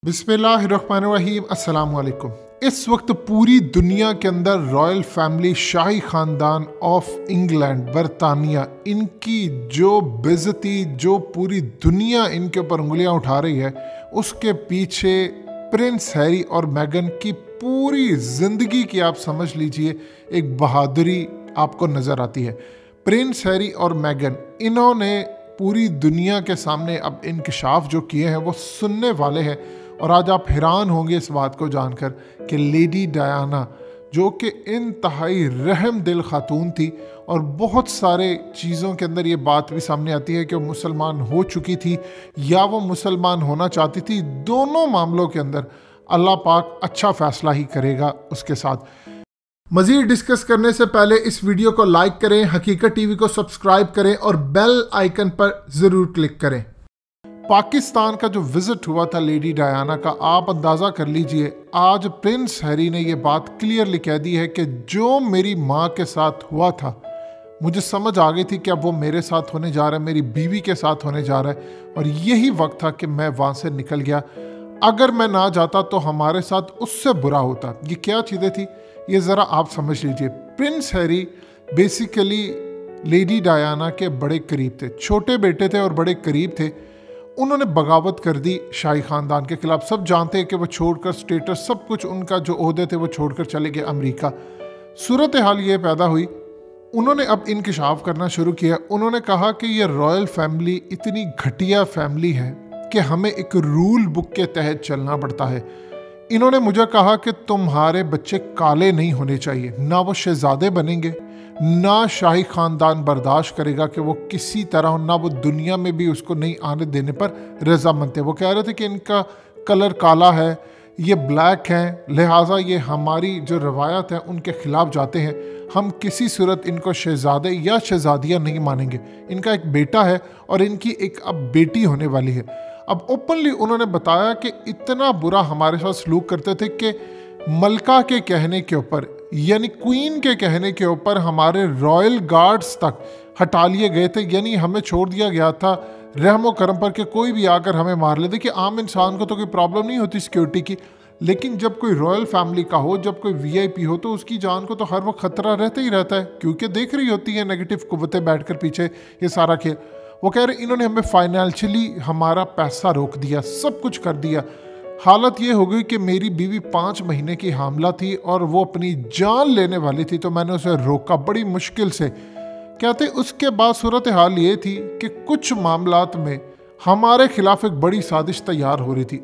बिस्मिल्लाहिर्रहमानिर्रहीम अस्सलाम वालेकुम। इस वक्त पूरी दुनिया के अंदर रॉयल फैमिली, शाही ख़ानदान ऑफ इंग्लैंड, बरतानिया, इनकी जो बेइज्जती, जो पूरी दुनिया इनके ऊपर उंगलियां उठा रही है, उसके पीछे प्रिंस हैरी और मेगन की पूरी ज़िंदगी की आप समझ लीजिए एक बहादुरी आपको नज़र आती है। प्रिंस हैरी और मेगन, इन्होंने पूरी दुनिया के सामने अब इंकशाफ जो किए हैं वो सुनने वाले हैं। और आज आप हैरान होंगे इस बात को जानकर कि लेडी डायना, जो कि इंतहाई रहम दिल खातून थी, और बहुत सारे चीज़ों के अंदर ये बात भी सामने आती है कि वो मुसलमान हो चुकी थी या वो मुसलमान होना चाहती थी। दोनों मामलों के अंदर अल्लाह पाक अच्छा फ़ैसला ही करेगा उसके साथ। मज़ीद डिस्कस करने से पहले इस वीडियो को लाइक करें, हकीकत टीवी को सब्सक्राइब करें और बेल आइकन पर ज़रूर क्लिक करें। पाकिस्तान का जो विज़िट हुआ था लेडी डायना का, आप अंदाज़ा कर लीजिए, आज प्रिंस हैरी ने ये बात क्लियरली कह दी है कि जो मेरी माँ के साथ हुआ था, मुझे समझ आ गई थी कि अब वो मेरे साथ होने जा रहा है, मेरी बीवी के साथ होने जा रहा है, और यही वक्त था कि मैं वहाँ से निकल गया। अगर मैं ना जाता तो हमारे साथ उससे बुरा होता। ये क्या चीज़ें थी, ये ज़रा आप समझ लीजिए। Prince Harry basically lady Diana के बड़े करीब थे, छोटे बेटे थे और बड़े करीब थे। उन्होंने बगावत कर दी शाही ख़ानदान के ख़िलाफ़। सब जानते हैं कि वो छोड़कर स्टेटस, सब कुछ उनका जो ओहदे थे वो छोड़कर चले गए अमेरिका। सूरत हाल ये पैदा हुई, उन्होंने अब इंकशाफ करना शुरू किया। उन्होंने कहा कि ये रॉयल फैमिली इतनी घटिया फैमिली है कि हमें एक रूल बुक के तहत चलना पड़ता है। इन्होंने मुझे कहा कि तुम्हारे बच्चे काले नहीं होने चाहिए, ना वो शहजादे बनेंगे, ना शाही ख़ानदान बर्दाश्त करेगा कि वो किसी तरह, ना वो दुनिया में भी उसको नहीं आने देने पर रजामंद थे। वो कह रहे थे कि इनका कलर काला है, ये ब्लैक हैं, लिहाजा ये हमारी जो रवायत है उनके ख़िलाफ़ जाते हैं। हम किसी सूरत इनको शहजादे या शहजादियाँ नहीं मानेंगे। इनका एक बेटा है और इनकी एक अब बेटी होने वाली है। अब ओपनली उन्होंने बताया कि इतना बुरा हमारे साथ सलूक करते थे कि मलका के कहने के ऊपर, यानी क्वीन के कहने के ऊपर, हमारे रॉयल गार्ड्स तक हटा लिए गए थे। यानी हमें छोड़ दिया गया था रहमो करम पर कि कोई भी आकर हमें मार ले। देखिए, आम इंसान को तो कोई प्रॉब्लम नहीं होती सिक्योरिटी की, लेकिन जब कोई रॉयल फैमिली का हो, जब कोई वीआईपी हो, तो उसकी जान को तो हर वक्त खतरा रहता ही रहता है, क्योंकि देख रही होती है नेगेटिव कुव्वतें बैठकर पीछे ये सारा खेल। वो कह रहे इन्होंने हमें फाइनेंशियली हमारा पैसा रोक दिया, सब कुछ कर दिया। हालत ये हो गई कि मेरी बीवी 5 महीने की हामला थी और वो अपनी जान लेने वाली थी, तो मैंने उसे रोका बड़ी मुश्किल से। कहते उसके बाद सूरत हाल ये थी कि कुछ मामलात में हमारे खिलाफ एक बड़ी साजिश तैयार हो रही थी।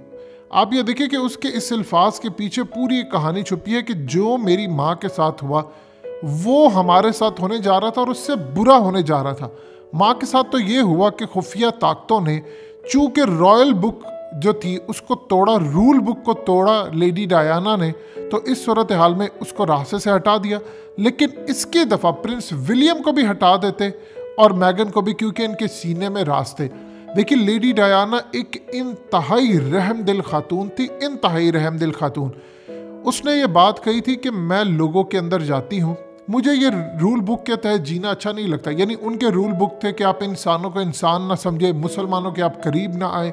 आप ये देखिए कि उसके इस अल्फाज के पीछे पूरी एक कहानी छुपी है कि जो मेरी माँ के साथ हुआ वो हमारे साथ होने जा रहा था और उससे बुरा होने जा रहा था। माँ के साथ तो ये हुआ कि खुफिया ताकतों ने, चूँकि रॉयल बुक जो थी उसको तोड़ा, रूल बुक को तोड़ा लेडी डायना ने, तो इस सूरत हाल में उसको रास्ते से हटा दिया। लेकिन इसके दफ़ा प्रिंस विलियम को भी हटा देते और मैगन को भी, क्योंकि इनके सीने में रास्ते। देखिए, लेडी डायना एक इंतहाई रहम दिल खातून थी, इंतहाई रहम दिल खातून। उसने ये बात कही थी कि मैं लोगों के अंदर जाती हूँ, मुझे ये रूल बुक के तहत जीना अच्छा नहीं लगता। यानी उनके रूल बुक थे कि आप इंसानों को इंसान ना समझे, मुसलमानों के आप करीब ना आए।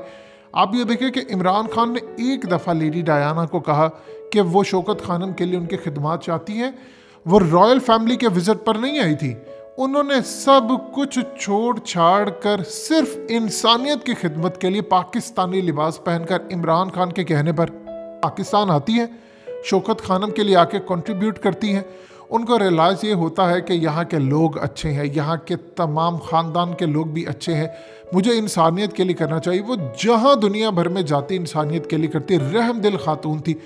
आप ये देखिए कि इमरान खान ने एक दफ़ा लेडी डायना को कहा कि वो शौकत खानम के लिए उनकी खिदमत चाहती हैं। वो रॉयल फैमिली के विज़िट पर नहीं आई थी, उन्होंने सब कुछ छोड़ छाड़ कर सिर्फ इंसानियत की खिदमत के लिए पाकिस्तानी लिबास पहनकर इमरान खान के कहने पर पाकिस्तान आती हैं, शौकत खानम के लिए आके कंट्रीब्यूट करती हैं। उनको रियलाइज़ ये होता है कि यहाँ के लोग अच्छे हैं, यहाँ के तमाम ख़ानदान के लोग भी अच्छे हैं, मुझे इंसानियत के लिए करना चाहिए। वो जहाँ दुनिया भर में जाती इंसानियत के लिए करती, रहम दिल खातून थी।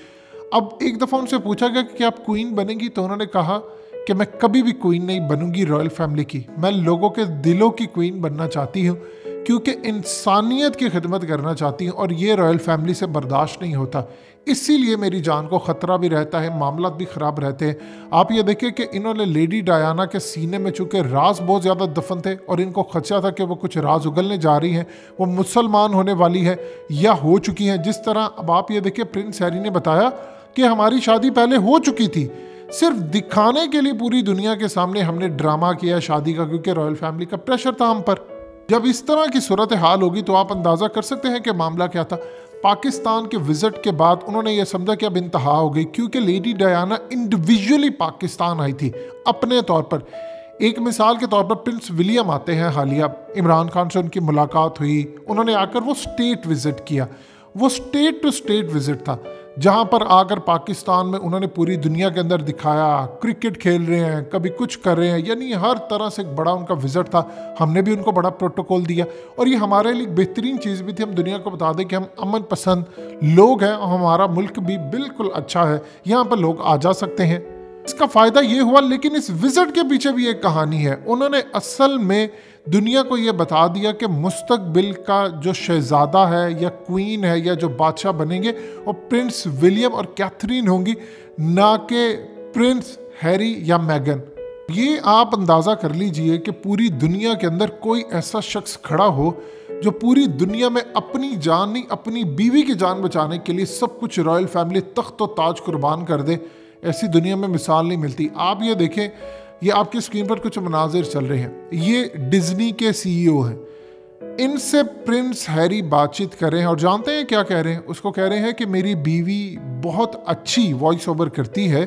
अब एक दफ़ा उनसे पूछा गया कि आप क्वीन बनेंगी, तो उन्होंने कहा कि मैं कभी भी क्वीन नहीं बनूंगी रॉयल फैमिली की, मैं लोगों के दिलों की क्वीन बनना चाहती हूँ, क्योंकि इंसानियत की खिदमत करना चाहती हूँ और ये रॉयल फैमिली से बर्दाश्त नहीं होता। इसीलिए मेरी जान को ख़तरा भी रहता है, मामला भी ख़राब रहते हैं। आप ये देखिए कि इन्होंने लेडी डायना के सीने में चूँकि राज बहुत ज़्यादा दफन थे और इनको खदशा था कि वो कुछ राज उगलने जा रही हैं, वो मुसलमान होने वाली है या हो चुकी हैं। जिस तरह अब आप ये देखिए प्रिंस हैरी ने बताया कि हमारी शादी पहले हो चुकी थी, सिर्फ दिखाने के लिए पूरी दुनिया के सामने हमने ड्रामा किया शादी का, क्योंकि रॉयल फैमिली का प्रेशर था हम पर। जब इस तरह की सूरत हाल होगी तो आप अंदाज़ा कर सकते हैं कि मामला क्या था। पाकिस्तान के विजिट के बाद उन्होंने ये समझा कि अब इंतहा हो गई, क्योंकि लेडी डायना इंडिविजुअली पाकिस्तान आई थी अपने तौर पर। एक मिसाल के तौर पर प्रिंस विलियम आते हैं, हालिया इमरान खान से उनकी मुलाकात हुई, उन्होंने आकर वो स्टेट विजिट किया। वो स्टेट टू स्टेट विजिट था, जहां पर आकर पाकिस्तान में उन्होंने पूरी दुनिया के अंदर दिखाया, क्रिकेट खेल रहे हैं, कभी कुछ कर रहे हैं, यानी हर तरह से एक बड़ा उनका विजिट था। हमने भी उनको बड़ा प्रोटोकॉल दिया और ये हमारे लिए बेहतरीन चीज़ भी थी। हम दुनिया को बता दें कि हम अमन पसंद लोग हैं और हमारा मुल्क भी बिल्कुल अच्छा है, यहाँ पर लोग आ जा सकते हैं। इसका फ़ायदा ये हुआ, लेकिन इस विजिट के पीछे भी एक कहानी है। उन्होंने असल में दुनिया को ये बता दिया कि मुस्तकबिल का जो शहजादा है या क्वीन है या जो बादशाह बनेंगे वो प्रिंस विलियम और कैथरीन होंगी, ना कि प्रिंस हैरी या मैगन। ये आप अंदाज़ा कर लीजिए कि पूरी दुनिया के अंदर कोई ऐसा शख्स खड़ा हो जो पूरी दुनिया में अपनी जान नहीं, अपनी बीवी की जान बचाने के लिए सब कुछ रॉयल फैमिली तख्त व ताज कुर्बान कर दे। ऐसी दुनिया में मिसाल नहीं मिलती। आप ये देखें, ये आपकी स्क्रीन पर कुछ मनाजिर चल रहे हैं, ये डिज्नी के सीईओ हैं। इनसे प्रिंस हैरी बातचीत कर रहे हैं और जानते हैं क्या कह रहे हैं? उसको कह रहे हैं कि मेरी बीवी बहुत अच्छी वॉइस ओवर करती है,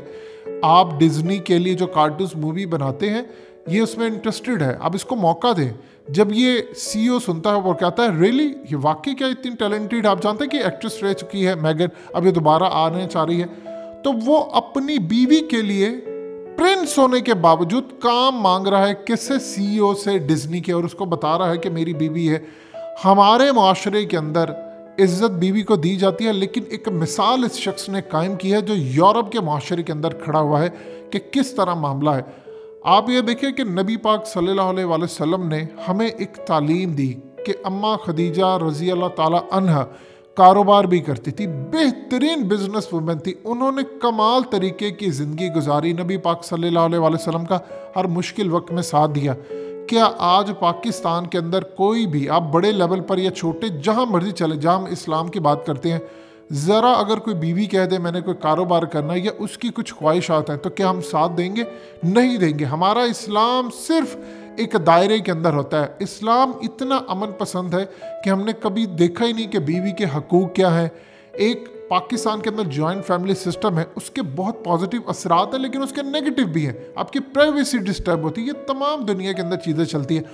आप डिज्नी के लिए जो कार्टून मूवी बनाते हैं ये उसमें इंटरेस्टेड है, आप इसको मौका दें। जब ये सीईओ सुनता है वो कहता है रियली, ये वाकई क्या इतनी टैलेंटेड? आप जानते हैं कि एक्ट्रेस रह चुकी है मैगन, अब ये दोबारा आने चाह रही है। तो वो अपनी बीवी के लिए प्रिंस होने के बावजूद काम मांग रहा है किससे? सीईओ से, डिज्नी के, और उसको बता रहा है कि मेरी बीवी है। हमारे माशरे के अंदर इज्जत बीवी को दी जाती है, लेकिन एक मिसाल इस शख्स ने कायम की है जो यूरोप के माशरे के अंदर खड़ा हुआ है कि किस तरह मामला है। आप ये देखिए कि नबी पाक सल्लल्लाहु अलैहि वसल्लम ने हमें एक तालीम दी कि अम्मा खदीजा रज़ी अल्लाह ताला अन्हा कारोबार भी करती थी, बेहतरीन बिजनेस वुमेन थी, उन्होंने कमाल तरीके की ज़िंदगी गुजारी, नबी पाक सल्लल्लाहु अलैहि वसल्लम का हर मुश्किल वक्त में साथ दिया। क्या आज पाकिस्तान के अंदर कोई भी, आप बड़े लेवल पर या छोटे जहाँ मर्जी चले, जहाँ हम इस्लाम की बात करते हैं, ज़रा अगर कोई बीवी कह दे मैंने कोई कारोबार करना है या उसकी कुछ ख्वाहिशात हैं, तो क्या हम साथ देंगे? नहीं देंगे। हमारा इस्लाम सिर्फ एक दायरे के अंदर होता है। इस्लाम इतना अमन पसंद है कि हमने कभी देखा ही नहीं कि बीवी के हकूक़ क्या हैं। एक पाकिस्तान के अंदर जॉइंट फैमिली सिस्टम है, उसके बहुत पॉजिटिव असरात हैं, लेकिन उसके नेगेटिव भी हैं। आपकी प्राइवेसी डिस्टर्ब होती है, ये तमाम दुनिया के अंदर चीज़ें चलती हैं।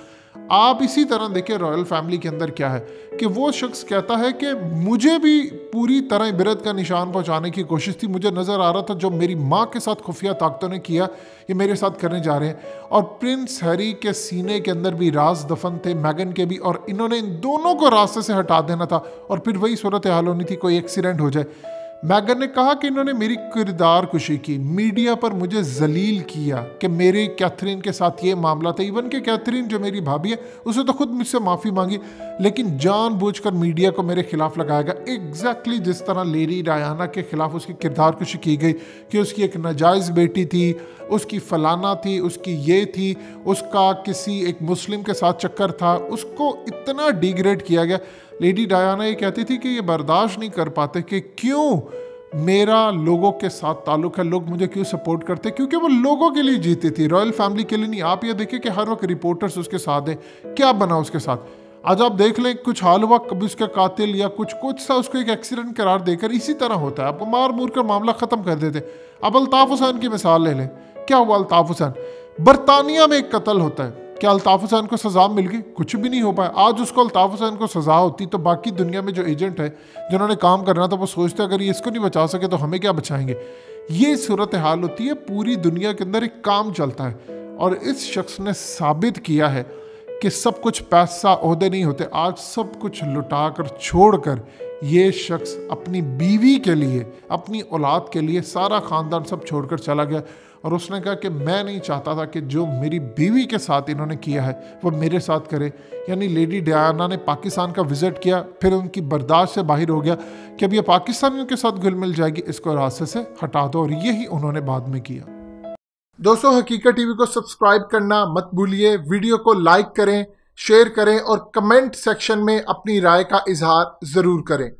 आप इसी तरह देखिए रॉयल फैमिली के अंदर क्या है कि वो शख्स कहता है कि मुझे भी पूरी तरह इबरत का निशान पहुंचाने की कोशिश थी, मुझे नज़र आ रहा था जो मेरी माँ के साथ खुफिया ताकतों ने किया ये मेरे साथ करने जा रहे हैं। और प्रिंस हैरी के सीने के अंदर भी राज दफन थे, मैगन के भी, और इन्होंने इन दोनों को रास्ते से हटा देना था और फिर वही सूरत हाल होनी थी, कोई एक्सीडेंट हो जाए। मैगन ने कहा कि इन्होंने मेरी किरदार कुशी की, मीडिया पर मुझे जलील किया कि मेरी कैथरीन के साथ ये मामला था। इवन कि कैथरीन जो मेरी भाभी है उसने तो खुद मुझसे माफ़ी मांगी, लेकिन जानबूझकर मीडिया को मेरे खिलाफ लगाया गया। एग्जैक्टली जिस तरह लेडी डायना के खिलाफ उसकी किरदार कुशी की गई कि उसकी एक नाजायज़ बेटी थी, उसकी फलाना थी, उसकी ये थी, उसका किसी एक मुस्लिम के साथ चक्कर था, उसको इतना डिग्रेड किया गया। लेडी डायना ये कहती थी कि ये बर्दाश्त नहीं कर पाते कि क्यों मेरा लोगों के साथ ताल्लुक है, लोग मुझे क्यों सपोर्ट करते, क्योंकि वो लोगों के लिए जीती थी, रॉयल फैमिली के लिए नहीं। आप ये देखिए कि हर वक्त रिपोर्टर्स उसके साथ हैं, क्या बना उसके साथ। आज आप देख लें कुछ हाल हुआ, कभी उसका कातिल या कुछ सा उसको एक एक्सीडेंट करार देकर इसी तरह होता है, आपको मार मूर कर मामला ख़त्म कर देते। अब अल्ताफ़ हुसैन की मिसाल ले लें, क्या हुआ अल्ताफ़ हुसैन? बरतानिया में एक कत्ल होता है, क्या अल्ताफ़ हुसैन को सज़ा मिल गई? कुछ भी नहीं हो पाया। आज उसको अल्ताफ़ हुसैन को सज़ा होती तो बाकी दुनिया में जो एजेंट है जिन्होंने काम करना था वो सोचते अगर ये इसको नहीं बचा सके तो हमें क्या बचाएंगे। ये सूरत हाल होती है, पूरी दुनिया के अंदर एक काम चलता है और इस शख्स ने साबित किया है कि सब कुछ पैसा ओहदे नहीं होते। आज सब कुछ लुटा कर छोड़ कर ये शख्स अपनी बीवी के लिए, अपनी औलाद के लिए सारा ख़ानदान सब छोड़कर चला गया और उसने कहा कि मैं नहीं चाहता था कि जो मेरी बीवी के साथ इन्होंने किया है वो मेरे साथ करे। यानी लेडी डायना ने पाकिस्तान का विज़िट किया, फिर उनकी बर्दाश्त से बाहर हो गया कि अब ये पाकिस्तानियों के साथ घुल मिल जाएगी, इसको रास्ते से हटा दो, और यही उन्होंने बाद में किया। दोस्तों, हकीकत टीवी को सब्सक्राइब करना मत भूलिए, वीडियो को लाइक करें, शेयर करें और कमेंट सेक्शन में अपनी राय का इजहार ज़रूर करें।